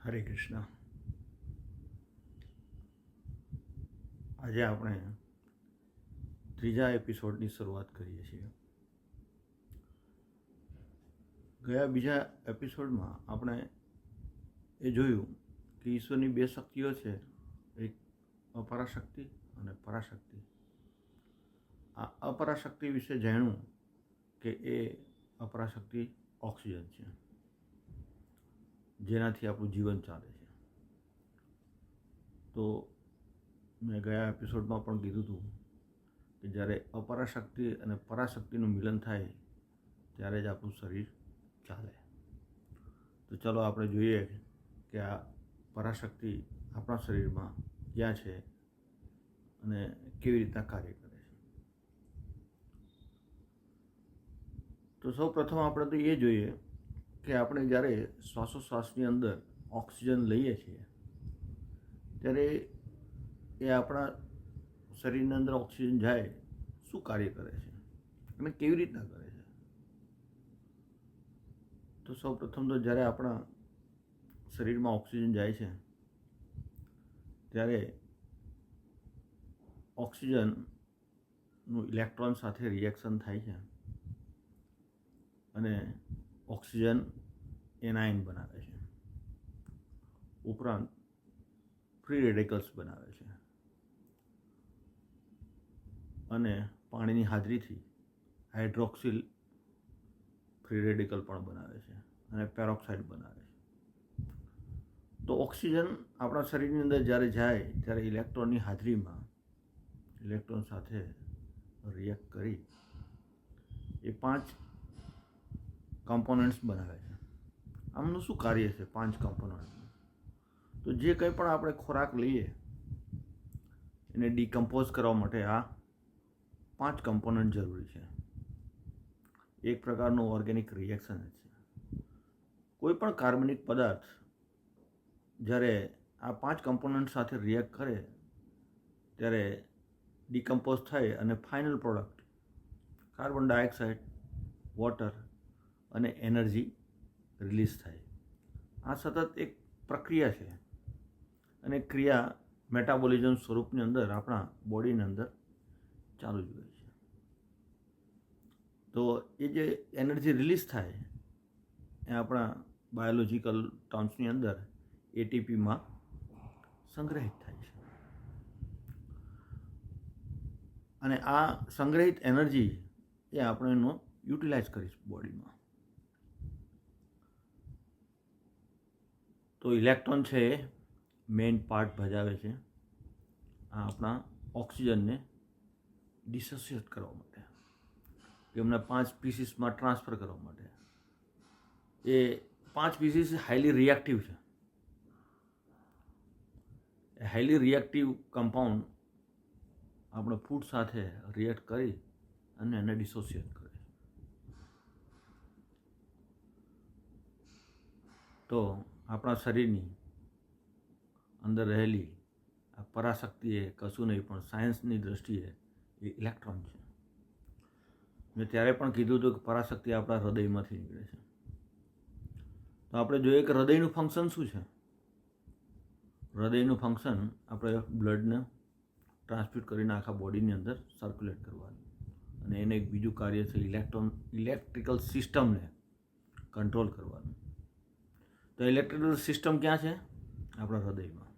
હરે કૃષ્ણ. આજે આપણે ત્રીજા એપિસોડની શરૂઆત કરીએ છીએ. ગયા બીજા એપિસોડમાં આપણે એ જોયું કે ઈશ્વરની બે શક્તિઓ છે, એક અપરાશક્તિ અને પરાશક્તિ. આ અપરાશક્તિ વિશે જાણ્યું કે એ અપરાશક્તિ ઓક્સિજન છે, જેનાથી આપણું જીવન ચાલે છે. તો મેં ગયા એપિસોડમાં પણ કીધું હતું કે જ્યારે અપરાશક્તિ અને પરાશક્તિનું મિલન થાય ત્યારે જ આપણું શરીર ચાલે. તો ચલો આપણે જોઈએ કે આ પરાશક્તિ આપણા શરીરમાં ક્યાં છે અને કેવી રીતના કાર્ય કરે છે. તો સૌ પ્રથમ આપણે તો એ જોઈએ કે આપણે જ્યારે શ્વાસોશ્વાસની અંદર ઓક્સિજન લઈએ છીએ ત્યારે એ આપણા શરીરની અંદર ઓક્સિજન જાય શું કાર્ય કરે છે અને કેવી રીતના કરે છે. તો સૌ પ્રથમ તો જ્યારે આપણા શરીરમાં ઓક્સિજન જાય છે ત્યારે ઓક્સિજનનું ઇલેક્ટ્રોન સાથે રિએક્શન થાય છે અને ઓક્સિજન એનાયન બનાવે છે. ઉપરાંત ફ્રી રેડિકલ્સ બનાવે છે અને પાણીની હાજરીથી હાઇડ્રોક્સિલ ફ્રી રેડિકલ પણ બનાવે છે અને પેરોક્સાઇડ બનાવે છે. તો ઓક્સિજન આપણા શરીરની અંદર જ્યારે જાય ત્યારે ઇલેક્ટ્રોનની હાજરીમાં ઇલેક્ટ્રોન સાથે રિએક્ટ કરી એ 5 કમ્પોનન્ટ્સ બનાવે છે. આમનું શું કાર્ય છે 5 કમ્પોનન્ટનું? તો જે કંઈ પણ આપણે ખોરાક લઈએ એને ડિકમ્પોઝ કરવા માટે આ 5 કમ્પોનન્ટ જરૂરી છે. એક પ્રકારનું ઓર્ગેનિક રિએક્શન છે. કોઈ પણ કાર્બનિક પદાર્થ જ્યારે આ 5 કમ્પોનન્ટ સાથે રિએક્ટ કરે ત્યારે ડિકમ્પોઝ થાય અને final product carbon dioxide, water અને એનર્જી રિલીઝ થાય. આ સતત એક પ્રક્રિયા છે અને ક્રિયા મેટાબોલિઝમ સ્વરૂપની અંદર આપણા બોડીની અંદર ચાલુ જ હોય છે. તો એ જે એનર્જી રિલીઝ થાય એ આપણા બાયોલોજિકલ ટર્મ્સની અંદર એટીપીમાં સંગ્રહિત થાય છે અને આ સંગ્રહિત એનર્જી એ આપણે એનો યુટિલાઇઝ કરીશું બોડીમાં. તો ઇલેક્ટ્રોન છે એ મેઇન પાર્ટ ભજાવે છે આ આપણા ઓક્સિજનને ડિસોસિએટ કરવા માટે, એમને 5 પીસીસમાં ટ્રાન્સફર કરવા માટે. એ 5 પીસીસ હાઈલી રિએક્ટિવ છે. એ હાઈલી રિએક્ટિવ કમ્પાઉન્ડ આપણે ફૂડ સાથે રિએક્ટ કરી અને એને ડિસોસિએટ કરે. તો આપણા શરીરની અંદર રહેલી આ પરાશક્તિ એ કશું નહીં પણ સાયન્સની દૃષ્ટિએ એ ઇલેક્ટ્રોન છે. મેં ત્યારે પણ કીધું હતું કે પરાશક્તિ આપણા હૃદયમાંથી નીકળે છે. તો આપણે જોઈએ કે હૃદયનું ફંક્શન શું છે. હૃદયનું ફંક્શન આપણે બ્લડને ટ્રાન્સફ્યુટ કરીને આખા બોડીની અંદર સર્ક્યુલેટ કરવાનું અને એને એક બીજું કાર્ય છે ઇલેક્ટ્રિકલ સિસ્ટમને કંટ્રોલ કરવાનું. તો ઇલેક્ટ્રિકલ સિસ્ટમ ક્યાં છે? આપણા હૃદયમાં.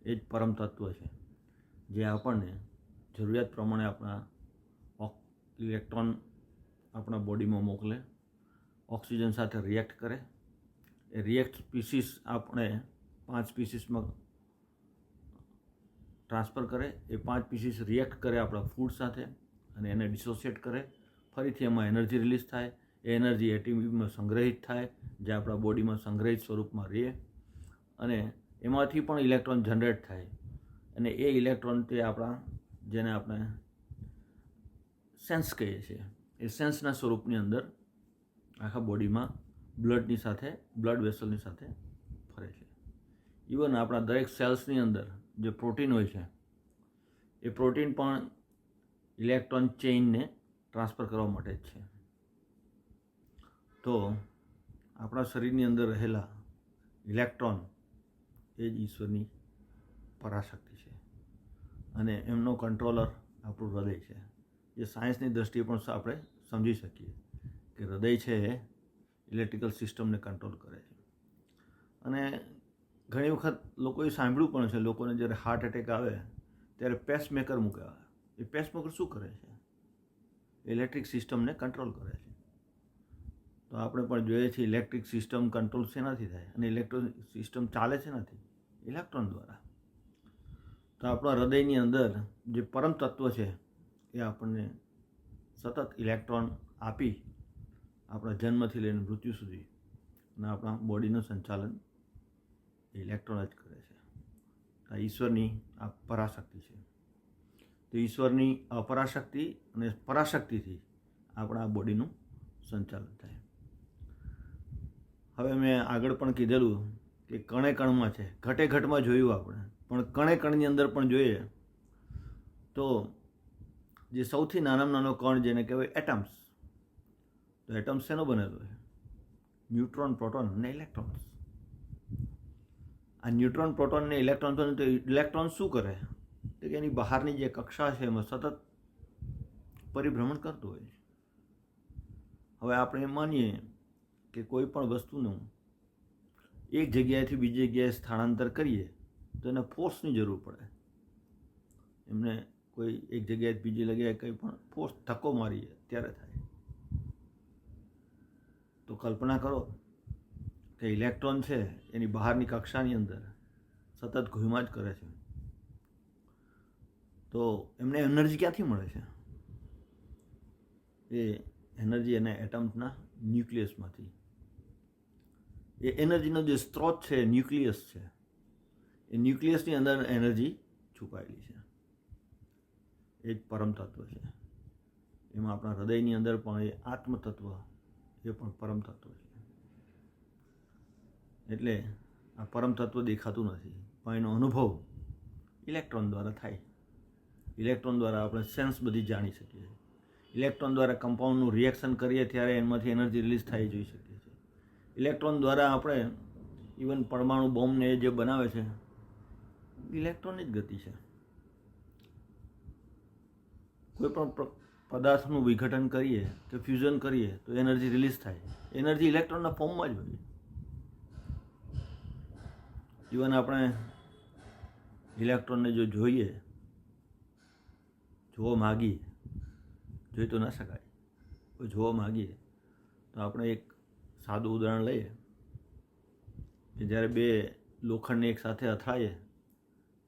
એ જ પરમ તત્વ છે જે આપણને જરૂરિયાત પ્રમાણે આપણા ઇલેક્ટ્રોન આપણા બોડીમાં મોકલે, ઓક્સિજન સાથે રિએક્ટ કરે. એ રિએક્ટ સ્પીસીસ આપણે 5 પીસીસમાં ટ્રાન્સફર કરે. એ 5 પીસીસ રિએક્ટ કરે આપણા ફૂડ સાથે અને એને ડિસોસિએટ કરે. ફરીથી એમાં એનર્જી રિલીઝ થાય. એ એનર્જી એટીપીમાં સંગ્રહિત થાય જે આપણા બોડીમાં સંગ્રહિત સ્વરૂપમાં રહે અને એમાંથી પણ ઇલેક્ટ્રોન જનરેટ થાય અને એ ઇલેક્ટ્રોન તે આપણા જેને આપણે સેન્સ કહીએ છીએ એ સેન્સના સ્વરૂપની અંદર આખા બોડીમાં બ્લડની સાથે બ્લડ વેસલની સાથે ફરે છે. ઇવન આપણા દરેક સેલ્સની અંદર જે પ્રોટીન હોય છે એ પ્રોટીન પણ ઇલેક્ટ્રોન ચેઇનને ટ્રાન્સફર કરવા માટે જ છે. તો આપણા શરીરની અંદર રહેલા ઇલેક્ટ્રોન એ જ ઈશ્વરની પરાશક્તિ છે અને એમનો કંટ્રોલર આપણું હૃદય છે. જે સાયન્સની દ્રષ્ટિએ પણ આપણે સમજી શકીએ કે હૃદય છે એ ઇલેક્ટ્રિકલ સિસ્ટમને કંટ્રોલ કરે છે. અને ઘણી વખત લોકોએ સાંભળ્યું પણ છે, લોકોને જ્યારે હાર્ટ એટેક આવે ત્યારે પેસમેકર મૂકે આવે. એ પેસમેકર શું કરે છે? ઇલેક્ટ્રિક સિસ્ટમને કંટ્રોલ કરે છે. તો આપણે પણ જોઈએ છીએ ઇલેક્ટ્રિક સિસ્ટમ કંટ્રોલ શેનાથી થાય અને ઇલેક્ટ્રિક સિસ્ટમ ચાલે છે નથી ઇલેક્ટ્રોન દ્વારા. તો આપણા હૃદયની અંદર જે પરમ તત્વ છે એ આપણને સતત ઇલેક્ટ્રોન આપી આપણા જન્મથી લઈને મૃત્યુ સુધી અને આપણા બોડીનું સંચાલન ઇલેક્ટ્રોન જ કરે છે. આ ઈશ્વરની આ પરાશક્તિ છે. તો ઈશ્વરની અપરાશક્તિ અને પરાશક્તિથી આપણા બોડીનું સંચાલન થાય. હવે મેં આગળ પણ કીધેલું કે કણે કણમાં છે, ઘટે ઘટમાં જોયું આપણે, પણ કણે કણની અંદર પણ જોઈએ તો જે સૌથી નાનામાં નાનો કણ જેને કહેવાય એટમ્સ. તો એટમ્સ શેનો બનેલો છે? ન્યુટ્રોન, પ્રોટોન અને ઇલેક્ટ્રોન્સ. આ ન્યુટ્રોન, પ્રોટોન અને ઇલેક્ટ્રોન તો ઇલેક્ટ્રોન શું કરે? તો કે એની બહારની જે કક્ષા છે એમાં સતત પરિભ્રમણ કરતું હોય છે. હવે આપણે એમ માનીએ કે કોઈ પણ વસ્તુનું એક જગ્યાએથી બીજી જગ્યાએ સ્થળાંતર કરીએ તો એને ફોર્સની જરૂર પડે. એમને કોઈ એક જગ્યાએ બીજી જગ્યાએ કંઈ પણ ફોર્સ ધક્કો મારીએ ત્યારે થાય. તો કલ્પના કરો કે ઇલેક્ટ્રોન છે એની બહારની કક્ષાની અંદર સતત ઘૂમ્યા જ કરે છે. તો એમને એનર્જી ક્યાંથી મળે છે? એ એનર્જી એના એટમ્સના ન્યુક્લિયસમાંથી. એ એનર્જીનો જે સ્ત્રોત છે ન્યુક્લિયસ છે. એ ન્યુક્લિયસની અંદર એનર્જી છુપાયેલી છે. એ જ પરમ તત્વ છે. એમાં આપણા હૃદયની અંદર પણ એ આત્મતત્વ એ પણ પરમ તત્વ છે. એટલે આ પરમ તત્વ દેખાતું નથી પણ એનો અનુભવ ઇલેક્ટ્રોન દ્વારા થાય. ઇલેક્ટ્રોન દ્વારા આપણે સેન્સ બધી જાણી શકીએ. ઇલેક્ટ્રોન દ્વારા કમ્પાઉન્ડનું રિએક્શન કરીએ ત્યારે એમાંથી એનર્જી રિલીઝ થાય જોઈ શકીએ છીએ. ઇલેક્ટ્રોન દ્વારા આપણે ઇવન પરમાણુ બોમ્બને જે બનાવે છે ઇલેક્ટ્રોનની જ ગતિ છે. કોઈ પણ પદાર્થનું વિઘટન કરીએ કે ફ્યુઝન કરીએ તો એનર્જી રિલીઝ થાય. એનર્જી ઇલેક્ટ્રોનના ફોર્મમાં જ હોય. ઇવન આપણે ઇલેક્ટ્રોનને જો જોવા માગીએ, જોઈ તો ના શકાય, કોઈ જોવા માગીએ તો આપણે એક સાદું ઉદાહરણ લઈએ કે જ્યારે બે લોખંડને એક સાથે અથડાઈએ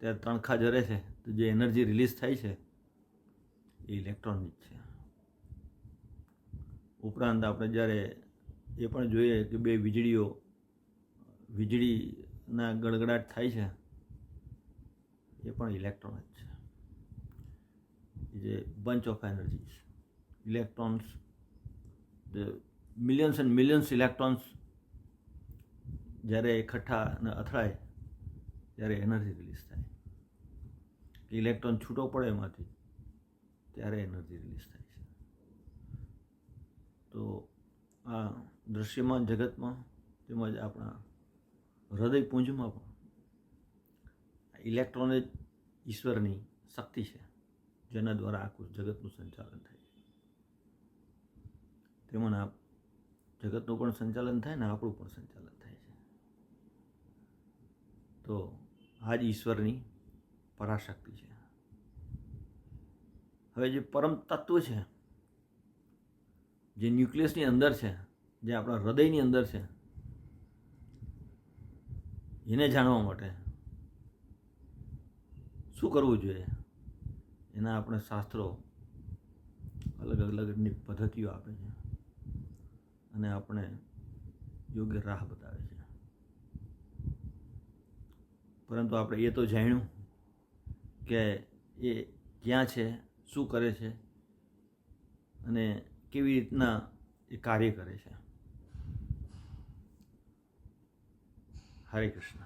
ત્યારે તણખા જરે છે તો જે એનર્જી રિલીઝ થાય છે એ ઇલેક્ટ્રોનની જ છે. ઉપરાંત આપણે જ્યારે એ પણ જોઈએ કે બે વીજળીના ગડગડાટ થાય છે એ પણ ઇલેક્ટ્રોન જ છે. જે bunch of energies, electrons, the millions and millions electrons જ્યારે એકઠા અને અથડાય ત્યારે એનર્જી રિલીઝ થાય. ઇલેક્ટ્રોન છૂટો પડે એમાંથી ત્યારે એનર્જી રિલીઝ થાય છે. તો આ દૃશ્યમાન જગતમાં તેમજ આપણા હૃદયપુંજમાં પણ ઇલેક્ટ્રોન જ ઈશ્વરની શક્તિ છે જેના દ્વારા આખું જગતનું સંચાલન થાય છે. તેમાંના જગતનું પણ સંચાલન થાય ને આપણું પણ સંચાલન થાય છે. તો આ જ ઈશ્વરની પરાશક્તિ છે. હવે જે પરમ તત્વ છે જે ન્યુક્લિયસની અંદર છે, જે આપણા હૃદયની અંદર છે, એને જાણવા માટે શું કરવું જોઈએ એના આપણે શાસ્ત્રો અલગ અલગની પદ્ધતિઓ આપે છે અને આપણે યોગ્ય રાહ બતાવે છે. પરંતુ આપણે એ તો જાણ્યું કે એ ક્યાં છે, શું કરે છે અને કેવી રીતના એ કાર્ય કરે છે. હરે કૃષ્ણ.